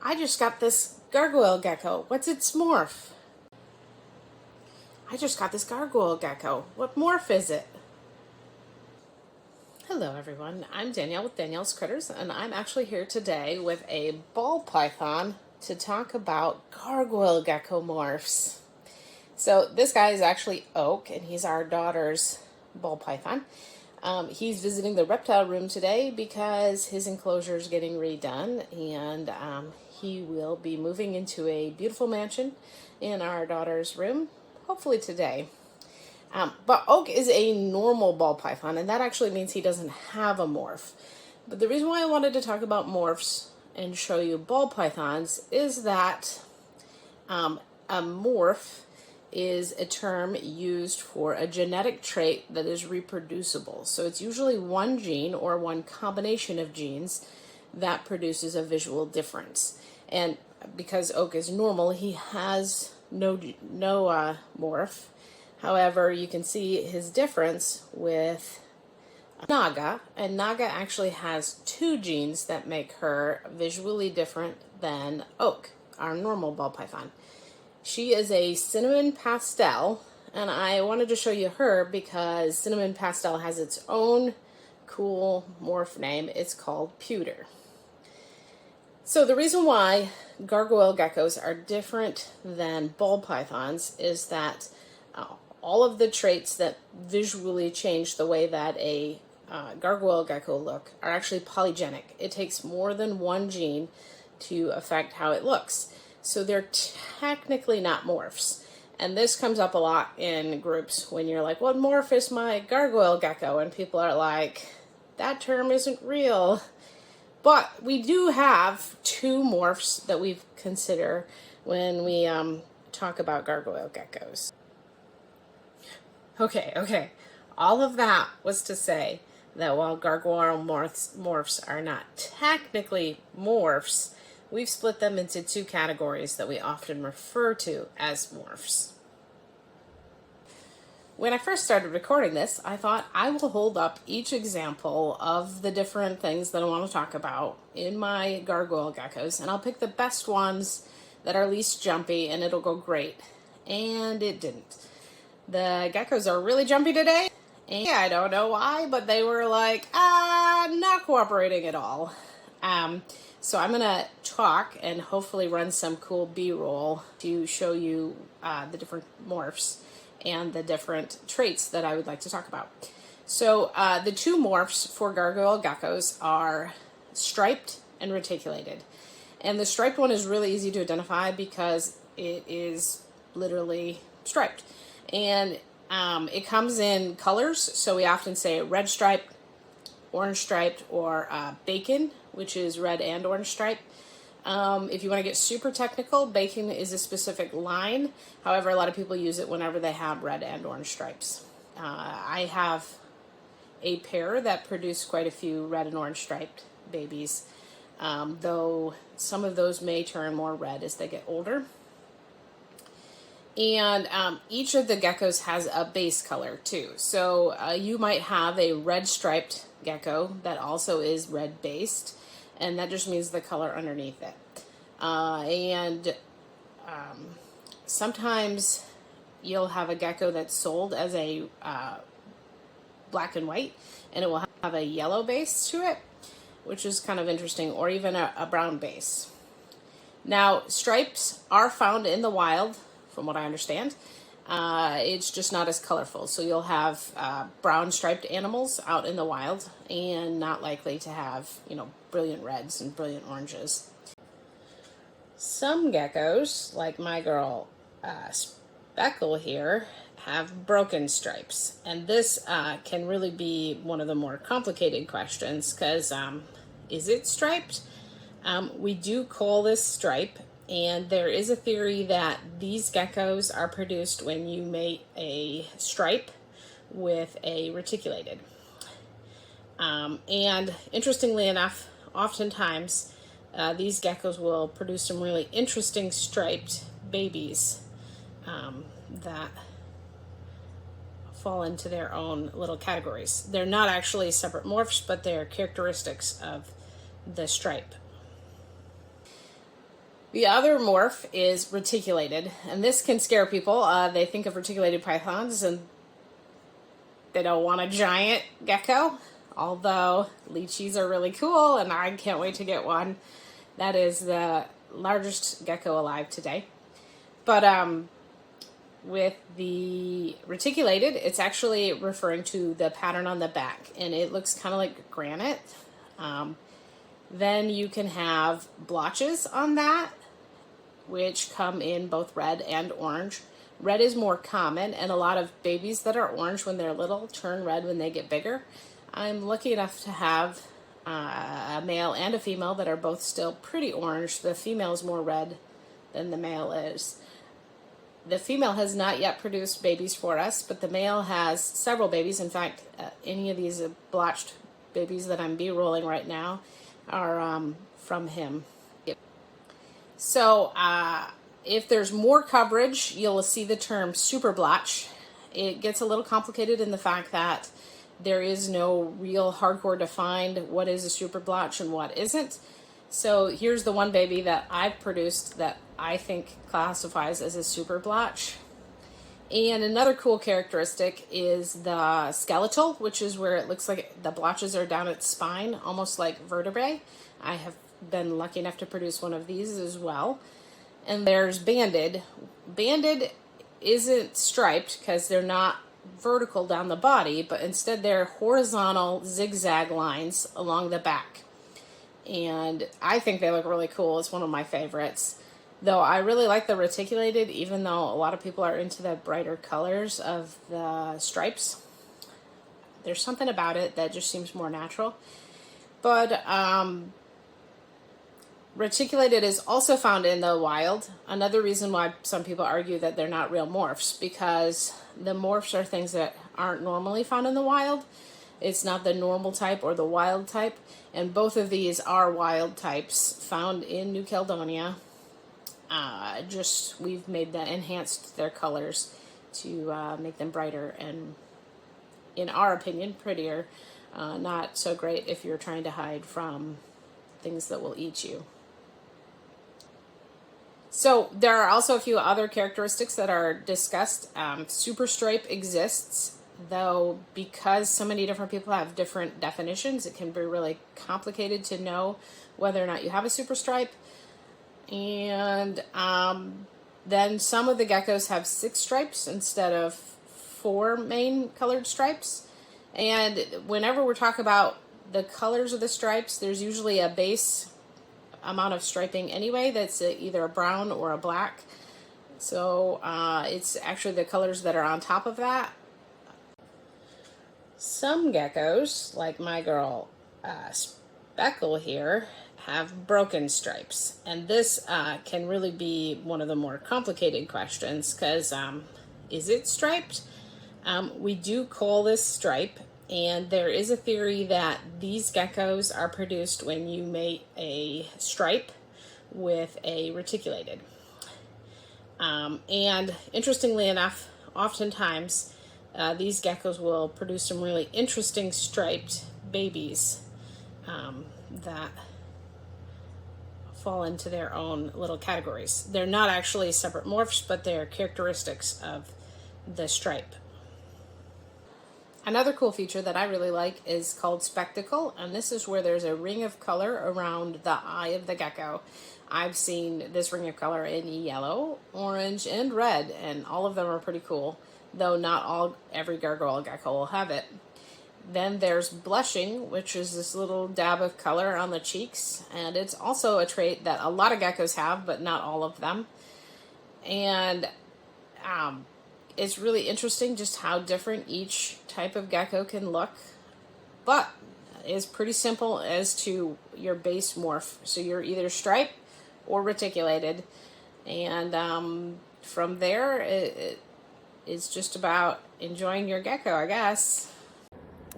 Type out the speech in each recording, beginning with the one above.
I just got this gargoyle gecko. What's its morph? I just got this gargoyle gecko. What morph is it? Hello everyone, I'm Danielle with Danielle's Critters, and I'm actually here today with a ball python to talk about gargoyle gecko morphs. So this guy is actually Oak, and he's our daughter's ball python. He's visiting the reptile room today because his enclosure is getting redone, and he will be moving into a beautiful mansion in our daughter's room, hopefully today. But Oak is a normal ball python, and that actually means he doesn't have a morph. But the reason why I wanted to talk about morphs and show you ball pythons is that a morph is a term used for a genetic trait that is reproducible. So it's usually one gene or one combination of genes that produces a visual difference. And because Oak is normal, he has no morph. However, you can see his difference with Naga, and Naga actually has two genes that make her visually different than Oak, our normal ball python. She is a cinnamon pastel, and I wanted to show you her because cinnamon pastel has its own cool morph name. It's called pewter. So the reason why gargoyle geckos are different than ball pythons is that all of the traits that visually change the way that a gargoyle gecko look are actually polygenic. It takes more than one gene to affect how it looks. So they're technically not morphs. And this comes up a lot in groups when you're like, what morph is my gargoyle gecko? And people are like, that term isn't real. But we do have two morphs that we consider when we talk about gargoyle geckos. Okay. All of that was to say that while gargoyle morphs are not technically morphs, we've split them into two categories that we often refer to as morphs. When I first started recording this, I thought I will hold up each example of the different things that I want to talk about in my gargoyle geckos, and I'll pick the best ones that are least jumpy, and it'll go great. And it didn't. The geckos are really jumpy today, and I don't know why, but they were like, not cooperating at all. So I'm going to talk and hopefully run some cool B-roll to show you the different morphs and the different traits that I would like to talk about. So the two morphs for gargoyle geckos are striped and reticulated. And the striped one is really easy to identify because it is literally striped. And it comes in colors, so we often say red striped, orange striped, or bacon, which is red and orange striped. If you want to get super technical, bacon is a specific line. However, a lot of people use it whenever they have red and orange stripes. I have a pair that produce quite a few red and orange striped babies, though some of those may turn more red as they get older. And each of the geckos has a base color too. So you might have a red striped gecko that also is red based, and that just means the color underneath it. Sometimes you'll have a gecko that's sold as a black and white, and it will have a yellow base to it, which is kind of interesting, or even a brown base. Now, stripes are found in the wild, from what I understand. It's just not as colorful. So you'll have brown striped animals out in the wild and not likely to have, brilliant reds and brilliant oranges. Some geckos, like my girl Speckle here, have broken stripes. And this can really be one of the more complicated questions because is it striped? We do call this stripe. And there is a theory that these geckos are produced when you mate a stripe with a reticulated. And interestingly enough, oftentimes these geckos will produce some really interesting striped babies that fall into their own little categories. They're not actually separate morphs, but they're characteristics of the stripe. The other morph is reticulated, and this can scare people. They think of reticulated pythons and they don't want a giant gecko, although lychees are really cool and I can't wait to get one. That is the largest gecko alive today. But with the reticulated, it's actually referring to the pattern on the back, and it looks kind of like granite. Then you can have blotches on that, which come in both red and orange. Red is more common, and a lot of babies that are orange when they're little turn red when they get bigger. I'm lucky enough to have a male and a female that are both still pretty orange. The female is more red than the male is. The female has not yet produced babies for us, but the male has several babies. In fact, any of these blotched babies that I'm B-rolling right now are from him. So if there's more coverage, you'll see the term super blotch. It gets a little complicated in the fact that there is no real hardcore defined what is a super blotch and what isn't. So here's the one baby that I've produced that I think classifies as a super blotch. And another cool characteristic is the skeletal, which is where it looks like the blotches are down its spine, almost like vertebrae. I have been lucky enough to produce one of these as well. And there's banded. Banded isn't striped because they're not vertical down the body, but instead they're horizontal zigzag lines along the back. And I think they look really cool. It's one of my favorites. Though I really like the reticulated, even though a lot of people are into the brighter colors of the stripes. There's something about it that just seems more natural. But reticulated is also found in the wild. Another reason why some people argue that they're not real morphs, because the morphs are things that aren't normally found in the wild. It's not the normal type or the wild type, and both of these are wild types found in New Caledonia. We've made that, enhanced their colors to make them brighter and, in our opinion, prettier. Not so great if you're trying to hide from things that will eat you. So there are also a few other characteristics that are discussed. Super stripe exists, though because so many different people have different definitions, it can be really complicated to know whether or not you have a super stripe. And then some of the geckos have 6 stripes instead of 4 main colored stripes. And whenever we're talking about the colors of the stripes, there's usually a base amount of striping anyway that's either a brown or a black. So it's actually the colors that are on top of that. Some geckos, like my girl Speckle here, have broken stripes, and this can really be one of the more complicated questions, because is it striped? We do call this stripe, and there is a theory that these geckos are produced when you mate a stripe with a reticulated. And interestingly enough, oftentimes these geckos will produce some really interesting striped babies that fall into their own little categories. They're not actually separate morphs, but they're characteristics of the stripe. Another cool feature that I really like is called spectacle, and this is where there's a ring of color around the eye of the gecko. I've seen this ring of color in yellow, orange, and red, and all of them are pretty cool, though not every gargoyle gecko will have it. Then there's blushing, which is this little dab of color on the cheeks, and it's also a trait that a lot of geckos have, but not all of them. And it's really interesting just how different each type of gecko can look, but it's pretty simple as to your base morph. So you're either stripe or reticulated, and from there it's just about enjoying your gecko, I guess.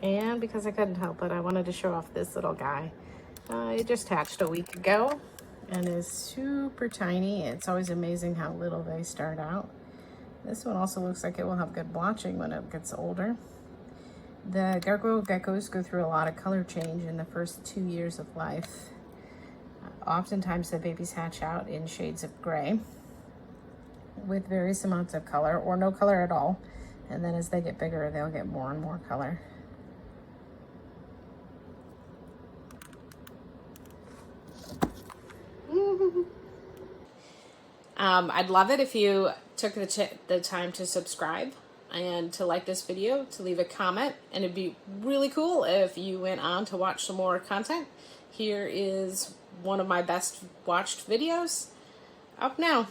And because I couldn't help it, I wanted to show off this little guy. It just hatched a week ago and is super tiny. It's always amazing how little they start out. This one also looks like it will have good blotching when it gets older. The gargoyle geckos go through a lot of color change in the first 2 years of life. Oftentimes the babies hatch out in shades of gray with various amounts of color or no color at all. And then as they get bigger, they'll get more and more color. I'd love it if you took the time to subscribe and to like this video, to leave a comment, and it'd be really cool if you went on to watch some more content. Here is one of my best watched videos up now.